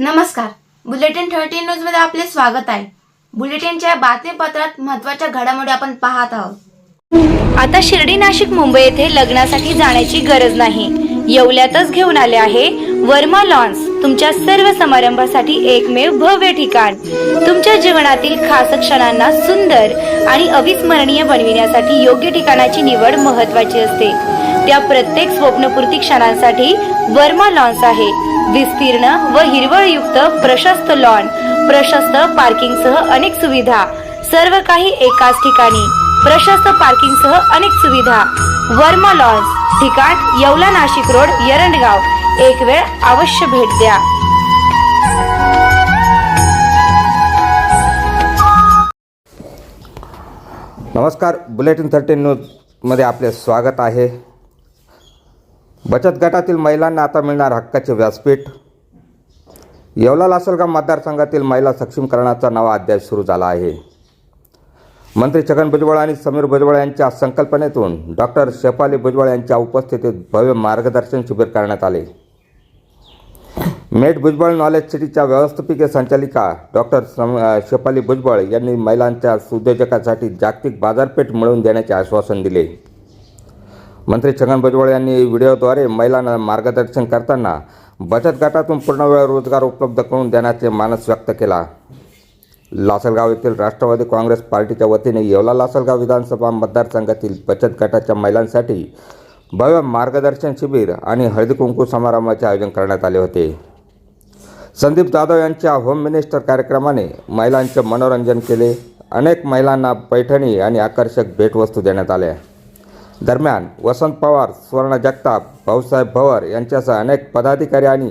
नमस्कार, bulletin 13 news मध्ये आपले स्वागत आहे। बुलेटिनच्या बातमीपत्रात महत्त्वाच्या घडामोडी आपण पाहत आहोत। आता शिर्डी, नाशिक, मुंबई येथे लग्नासाठी जाण्याची गरज नाही। येवल्यातच घेऊन आले आहे वर्मा लॉन्स, तुमच्या सर्व समारंभासाठी एकमेव भव्य ठिकाण। तुमच्या जीवनातील खास क्षणांना सुंदर आणि अविस्मरणीय बनविण्यासाठी योग्य ठिकाणाची निवड महत्त्वाची असते। त्या प्रत्येक स्वप्नपूर्ती क्षणांसाठी वर्मा लॉन्स आहे। विस्तीर्ण व हिरवळयुक्त प्रशस्त लॉन, प्रशस्त पार्किंगसह अनेक सुविधा, सर्व काही एकाच ठिकाणी। प्रशस्त पार्किंगसह अनेक सुविधा। वर्मा लॉन्स, ठिकाण येवला, नाशिक रोड, एरंडगाव। एक वेळ अवश्य भेट द्या। नमस्कार, बुलेटिन 13 न्यूजमध्ये आपले स्वागत आहे। बचत गटातील महिलांना आता मिळणार हक्काचे व्यासपीठ। येवला लासलगाव मतदारसंघातील महिला सक्षमीकरणाचा नवा अध्याय सुरू झाला आहे। मंत्री छगन भुजबळ आणि समीर भुजबळ यांच्या संकल्पनेतून डॉक्टर शेफाली भुजबळ यांच्या उपस्थितीत भव्य मार्गदर्शन शिबिर करण्यात आले। मेट भुजबळ नॉलेज सिटीच्या व्यवस्थापकीय संचालिका डॉक्टर शेफाली भुजबळ यांनी महिलांच्या उद्योजकांसाठी जागतिक बाजारपेठ मिळवून देण्याचे आश्वासन दिले। मंत्री छगन भुजबळ यांनी व्हिडिओद्वारे महिलांना मार्गदर्शन करताना बचत गटातून पूर्णवेळ रोजगार उपलब्ध करून देण्याचे मानस व्यक्त केला। लासलगाव येथील राष्ट्रवादी काँग्रेस पार्टीच्या वतीने येवला लासलगाव विधानसभा मतदारसंघातील बचत गटाच्या महिलांसाठी भव्य मार्गदर्शन शिबिर आणि हळदी कुंकू समारंभाचे आयोजन करण्यात आले होते। संदीप जाधव यांच्या होम मिनिस्टर कार्यक्रमाने महिलांचे मनोरंजन केले। अनेक महिलांना पैठणी आणि आकर्षक भेटवस्तू देण्यात आल्या। दरम्यान वसंत पवार, सुवर्ण जगताप, भाऊसाहेब भवर यांच्यासह अनेक पदाधिकारी आणि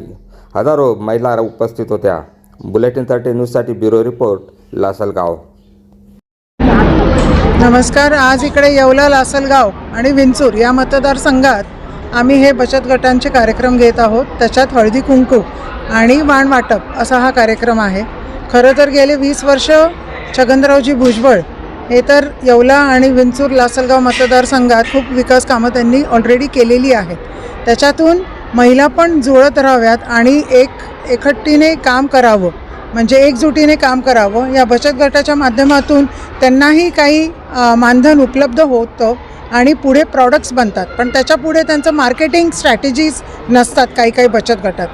हजारो महिला उपस्थित होत्या। बुलेटिन 13 न्यूजसाठी ब्युरो रिपोर्ट, लासलगाव। नमस्कार, आज इकडे येवला, लासलगाव आणि विंचूर या मतदारसंघात आम्ही हे बचत गटांचे कार्यक्रम घेत आहोत। त्याच्यात हळदी कुंकू आणि वाण वाटप असा हा कार्यक्रम आहे। खरं तर गेले 20 वर्ष छगनरावजी भुजबळ हे तर येवला आणि विंचूर लासलगाव मतदारसंघात खूप विकास कामं त्यांनी ऑलरेडी केलेली आहेत। त्याच्यातून महिला पण जुळत राहाव्यात आणि एकट्टीने काम करावं, म्हणजे एकजुटीने काम करावं, या बचत गटाच्या माध्यमातून त्यांनाही काही मानधन उपलब्ध होतं आणि पुढे प्रॉडक्ट्स बनतात। पण त्याच्या पुढे त्यांचं मार्केटिंग स्ट्रॅटेजीज नसतात काही बचत गटात।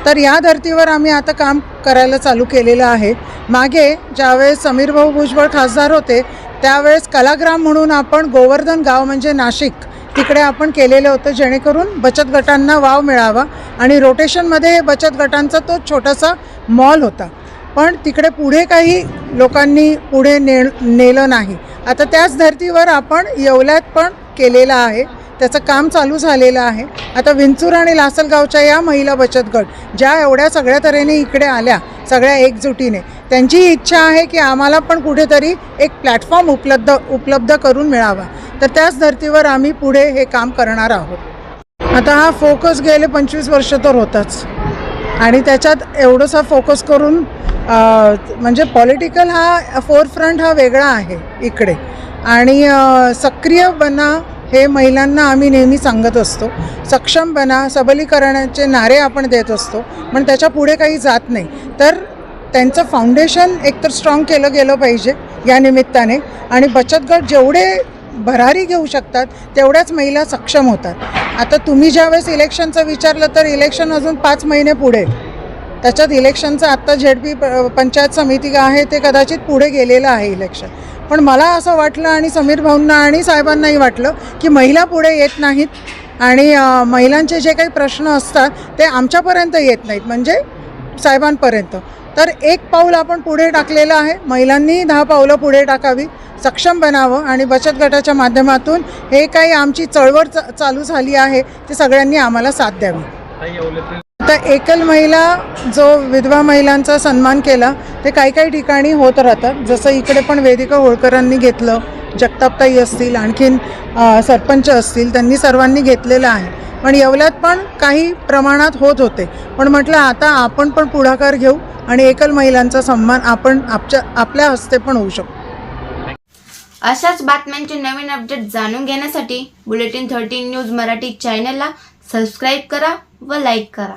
तर या धर्तीवर आम्ही आता काम करायला चालू केलेलं आहे। मागे ज्यावेळेस समीर भाऊ भुजबळ खासदार होते त्यावेळेस कलाग्राम म्हणून आपण गोवर्धन गाव म्हणजे नाशिक तिकडे आपण केलेलं होतं, जेणेकरून बचत गटांना वाव मिळावा आणि रोटेशनमध्ये हे बचत गटांचा तो छोटासा मॉल होता। पण तिकडे पुढे काही लोकांनी पुढे नेलं नाही। आता त्याच धर्तीवर आपण येवल्यात पण केलेलं आहे, त्याचं काम चालू झालेलं आहे। आता विंचूर आणि लासलगावच्या या महिला बचत गट ज्या एवढ्या सगळ्या तऱ्हेने इकडे आल्या सगळ्या एकजुटीने, त्यांची इच्छा आहे की आम्हाला पण कुठेतरी एक प्लॅटफॉर्म उपलब्ध करून मिळावा। तर त्याच धर्तीवर आम्ही पुढे हे काम करणार आहोत। आता हा फोकस गेले 25 वर्ष तर होताच आणि त्याच्यात एवढंसा फोकस करून म्हणजे पॉलिटिकल हा फोरफ्रंट हा वेगळा आहे इकडे आणि सक्रिय बना हे महिलांना आम्ही नेहमी सांगत असतो। सक्षम बना, सबलीकरणाचे नारे आपण देत असतो, पण त्याच्या पुढे काही जात नाही। तर त्यांचं फाउंडेशन एकतर स्ट्रॉंग केलं गेलं पाहिजे या निमित्ताने आणि बचत गट जेवढे भरारी घेऊ शकतात तेवढ्याच महिला सक्षम होतात। आता तुम्ही ज्यावेळेस इलेक्शनचं विचारलं तर इलेक्शन अजून 5 महिने पुढे, त्याच्यात इलेक्शनचं आत्ता झेडपी पंचायत समिती आहे ते कदाचित पुढे गेलेलं आहे इलेक्शन। पण मला असं वाटलं आणि समीर भाऊंना आणि साहेबांनाही वाटलं की महिला पुढे येत नाहीत आणि महिलांचे जे काही प्रश्न असतात ते आमच्यापर्यंत येत नाहीत, म्हणजे साहेबांपर्यंत। तर एक पाऊल आपण पुढे टाकलेलं आहे, महिलांनी 10 पावलं पुढे टाकावी, सक्षम बनावं आणि बचत गटाच्या माध्यमातून हे काही आमची चळवळ चालू झाली आहे ते सगळ्यांनी आम्हाला साथ द्यावी। आता एकल महिला जो विधवा महिलांचा सन्मान केला ते काही ठिकाणी होत राहतात, जसं इकडे पण वेदिका होळकरांनी घेतलं, जगतापताई असतील, आणखीन सरपंच असतील, त्यांनी सर्वांनी घेतलेलं आहे। पण येवल्यात पण काही प्रमाणात होत होते, पण म्हटलं आता आपण पण पुढाकार घेऊ आणि एकल महिलांचा सन्मान आपण आपल्या हस्ते पण होऊ शकतो। अशाच बातम्यांचे नवीन अपडेट जाणून घेण्यासाठी बुलेटिन 13 न्यूज मराठी चॅनलला सबस्क्राईब करा व लाईक करा।